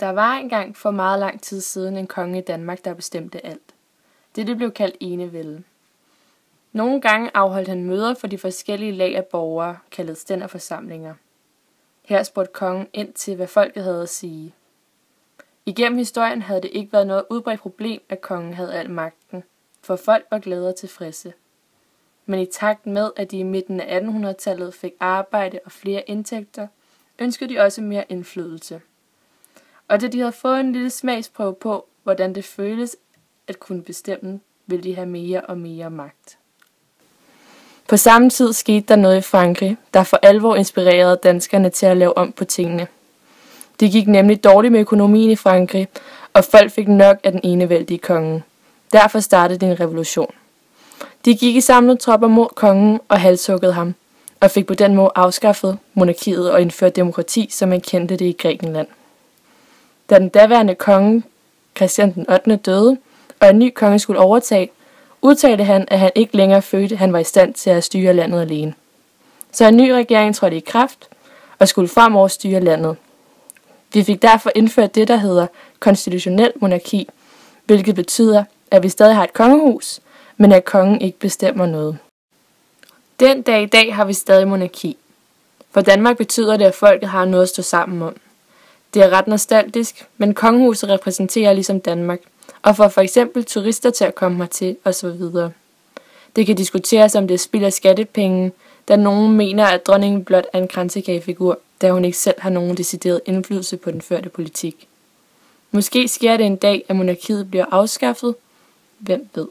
Der var engang for meget lang tid siden en konge i Danmark, der bestemte alt. Dette blev kaldt enevælde. Nogle gange afholdt han møder for de forskellige lag af borgere, kaldet stænderforsamlinger. Her spurgte kongen ind til, hvad folket havde at sige. Igennem historien havde det ikke været noget udbredt problem, at kongen havde al magten, for folk var glade og tilfredse. Men i takt med, at de i midten af 1800-tallet fik arbejde og flere indtægter, ønskede de også mere indflydelse. Og da de havde fået en lille smagsprøve på, hvordan det føles at kunne bestemme, ville de have mere og mere magt. På samme tid skete der noget i Frankrig, der for alvor inspirerede danskerne til at lave om på tingene. Det gik nemlig dårligt med økonomien i Frankrig, og folk fik nok af den enevældige konge. Derfor startede de en revolution. De gik i samlede tropper mod kongen og halshuggede ham, og fik på den måde afskaffet monarkiet og indført demokrati, som man kendte det i Grækenland. Da den daværende konge, Christian den 8. døde, og en ny konge skulle overtage, udtalte han, at han ikke længere følte, at han var i stand til at styre landet alene. Så en ny regering trådte i kraft og skulle fremover styre landet. Vi fik derfor indført det, der hedder konstitutionel monarki, hvilket betyder, at vi stadig har et kongehus, men at kongen ikke bestemmer noget. Den dag i dag har vi stadig monarki. For Danmark betyder det, at folket har noget at stå sammen om. Det er ret nostalgisk, men kongehuset repræsenterer ligesom Danmark, og får for eksempel turister til at komme hertil osv. Det kan diskuteres, om det er spild af skattepenge, da nogen mener, at dronningen blot er en kransekagefigur, da hun ikke selv har nogen decideret indflydelse på den førte politik. Måske sker det en dag, at monarkiet bliver afskaffet. Hvem ved?